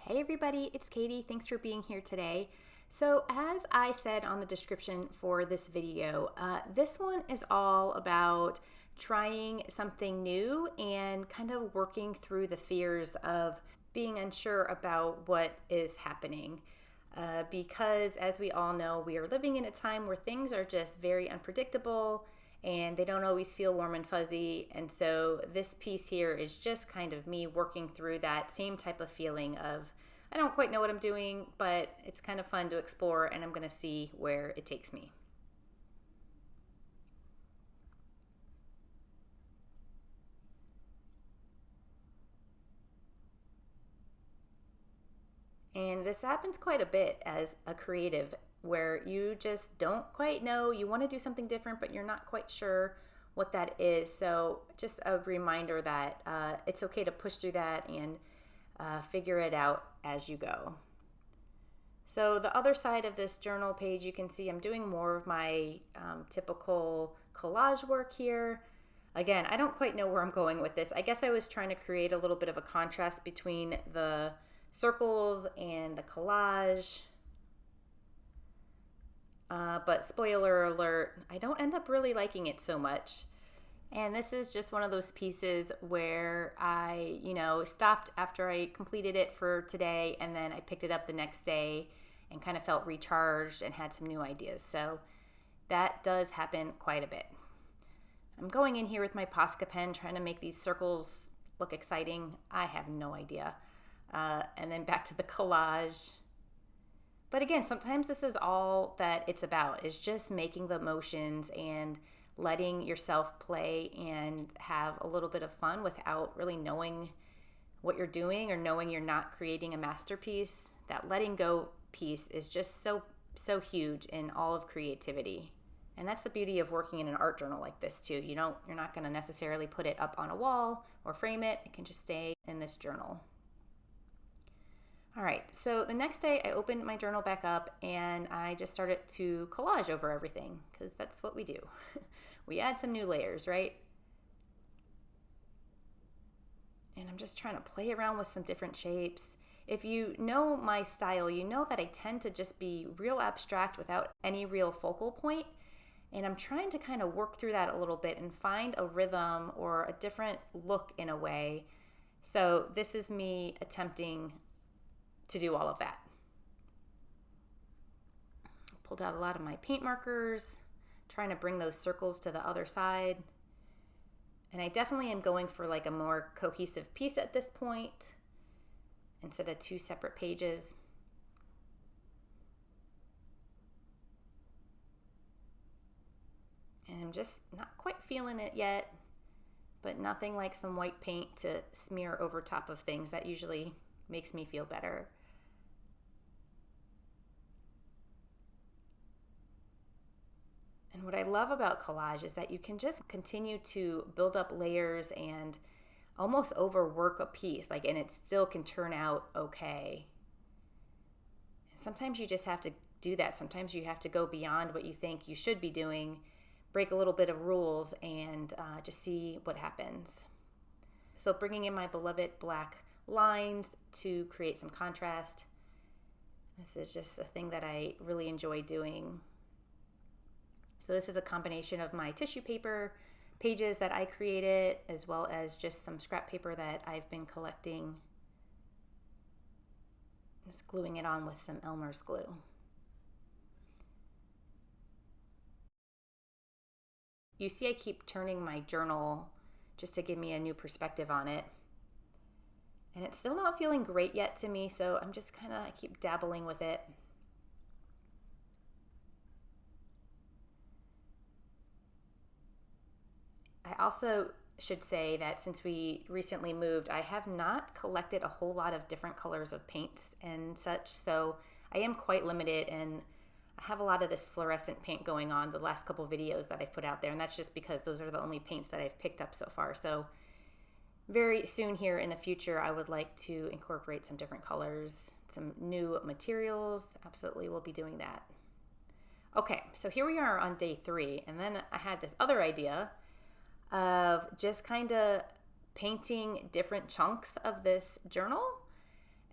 Hey everybody, it's Katie. Thanks for being here today. So as I said on the description for this video, this one is all about trying something new and kind of working through the fears of being unsure about what is happening. Because as we all know, we are living in a time where things are just very unpredictable and they don't always feel warm and fuzzy. And so this piece here is just kind of me working through that same type of feeling of, I don't quite know what I'm doing, but it's kind of fun to explore and I'm going to see where it takes me. And this happens quite a bit as a creative, where you just don't quite know, you want to do something different, but you're not quite sure what that is. So just a reminder that it's okay to push through that and figure it out as you go. So the other side of this journal page, you can see I'm doing more of my typical collage work here. Again, I don't quite know where I'm going with this. I guess I was trying to create a little bit of a contrast between the circles and the collage. But spoiler alert, I don't end up really liking it so much. And this is just one of those pieces where I, stopped after I completed it for today, and then I picked it up the next day and kind of felt recharged and had some new ideas. So that does happen quite a bit. I'm going in here with my Posca pen, trying to make these circles look exciting. I have no idea. And then back to the collage. But again, sometimes this is all that it's about, is just making the motions and letting yourself play and have a little bit of fun without really knowing what you're doing or knowing you're not creating a masterpiece. That letting go piece is just so huge in all of creativity. And that's the beauty of working in an art journal like this too. You're not going to necessarily put it up on a wall or frame it. It can just stay in this journal. All right, so the next day I opened my journal back up and I just started to collage over everything, because that's what we do. We add some new layers, right? And I'm just trying to play around with some different shapes. If you know my style, you know that I tend to just be real abstract without any real focal point. And I'm trying to kind of work through that a little bit and find a rhythm or a different look in a way. So this is me attempting to do all of that. Pulled out a lot of my paint markers, trying to bring those circles to the other side. And I definitely am going for like a more cohesive piece at this point instead of two separate pages. And I'm just not quite feeling it yet, but nothing like some white paint to smear over top of things. That usually makes me feel better. And what I love about collage is that you can just continue to build up layers and almost overwork a piece, and it still can turn out okay. Sometimes you just have to do that. Sometimes you have to go beyond what you think you should be doing, break a little bit of rules, and just see what happens. So bringing in my beloved black lines to create some contrast. This is just a thing that I really enjoy doing. So this is a combination of my tissue paper pages that I created, as well as just some scrap paper that I've been collecting. Just gluing it on with some Elmer's glue. You see I keep turning my journal just to give me a new perspective on it. And it's still not feeling great yet to me, so I'm just I keep dabbling with it. I also should say that since we recently moved, I have not collected a whole lot of different colors of paints and such, so I am quite limited, and I have a lot of this fluorescent paint going on the last couple videos that I've put out there, and that's just because those are the only paints that I've picked up so far. So very soon here in the future, I would like to incorporate some different colors, some new materials. Absolutely, we'll be doing that. Okay, so here we are on day 3, and then I had this other idea of just painting different chunks of this journal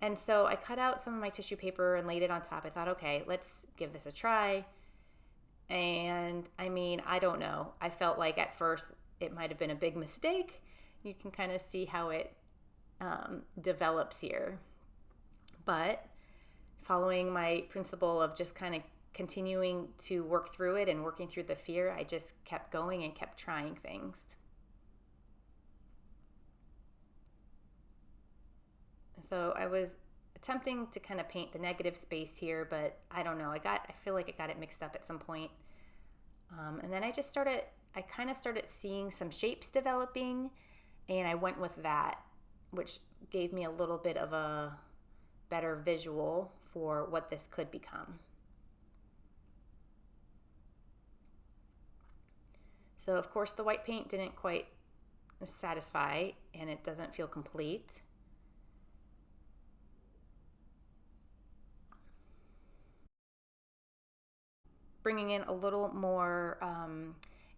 And so I cut out some of my tissue paper and laid it on top. I thought, okay, let's give this a try. And I mean, I don't know. I felt like at first it might have been a big mistake. You can kind of see how it develops here. But following my principle of just kind of continuing to work through it and working through the fear, I just kept going and kept trying things. So I was attempting to kind of paint the negative space here, but I don't know. I feel like I got it mixed up at some point. And then I kind of started seeing some shapes developing, and I went with that, which gave me a little bit of a better visual for what this could become. So of course the white paint didn't quite satisfy, and it doesn't feel complete. Bringing in a little more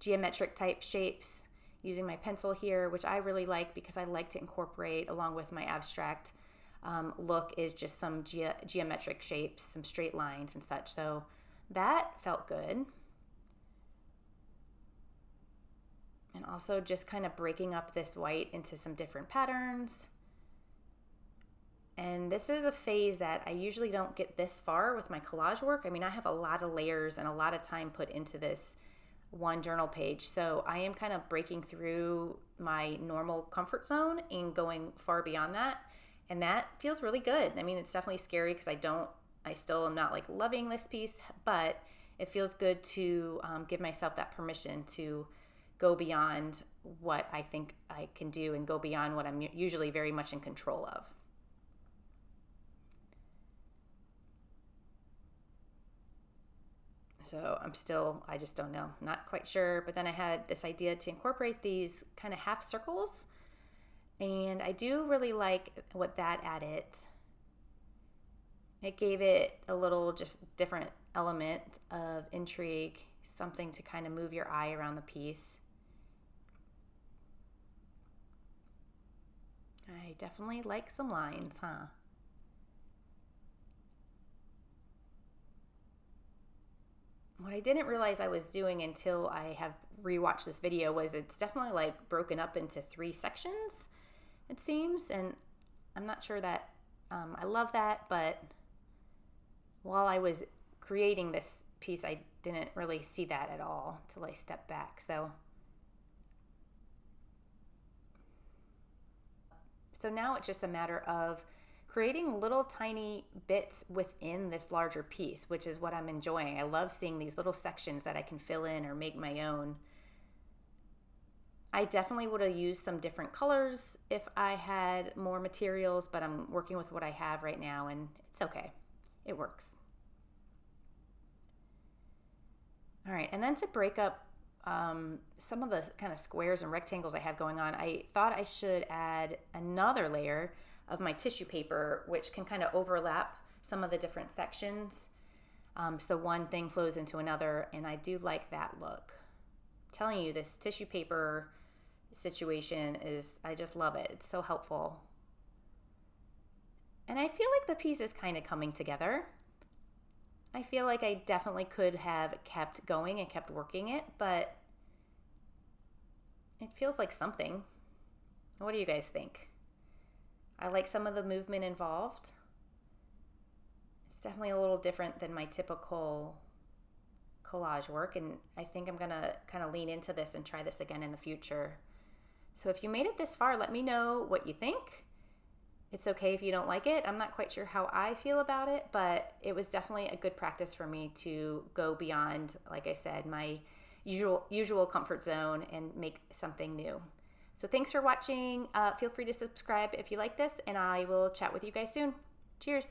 geometric type shapes using my pencil here, which I really like because I like to incorporate along with my abstract look is just some geometric shapes, some straight lines and such. So that felt good. And also just kind of breaking up this white into some different patterns. And this is a phase that I usually don't get this far with my collage work. I mean, I have a lot of layers and a lot of time put into this one journal page. So I am kind of breaking through my normal comfort zone and going far beyond that. And that feels really good. I mean, it's definitely scary because I still am not like loving this piece, but it feels good to give myself that permission to go beyond what I think I can do and go beyond what I'm usually very much in control of. So I just don't know, not quite sure. But then I had this idea to incorporate these kind of half circles. And I do really like what that added. It gave it a little just different element of intrigue, something to kind of move your eye around the piece. I definitely like some lines, huh? What I didn't realize I was doing until I have rewatched this video was it's definitely like broken up into 3 sections, it seems. And I'm not sure that I love that, but while I was creating this piece, I didn't really see that at all till I stepped back. So now it's just a matter of creating little tiny bits within this larger piece, which is what I'm enjoying. I love seeing these little sections that I can fill in or make my own. I definitely would have used some different colors if I had more materials, but I'm working with what I have right now and it's okay. It works. All right, and then to break up some of the kind of squares and rectangles I have going on, I thought I should add another layer of my tissue paper, which can kind of overlap some of the different sections. So one thing flows into another, and I do like that look. I'm telling you, this tissue paper situation I just love it. It's so helpful. And I feel like the piece is kind of coming together. I feel like I definitely could have kept going and kept working it, but it feels like something. What do you guys think? I like some of the movement involved. It's definitely a little different than my typical collage work, and I think I'm gonna kind of lean into this and try this again in the future. So if you made it this far, let me know what you think. It's okay if you don't like it. I'm not quite sure how I feel about it, but it was definitely a good practice for me to go beyond, like I said, my usual comfort zone and make something new. So thanks for watching. Feel free to subscribe if you like this, and I will chat with you guys soon. Cheers.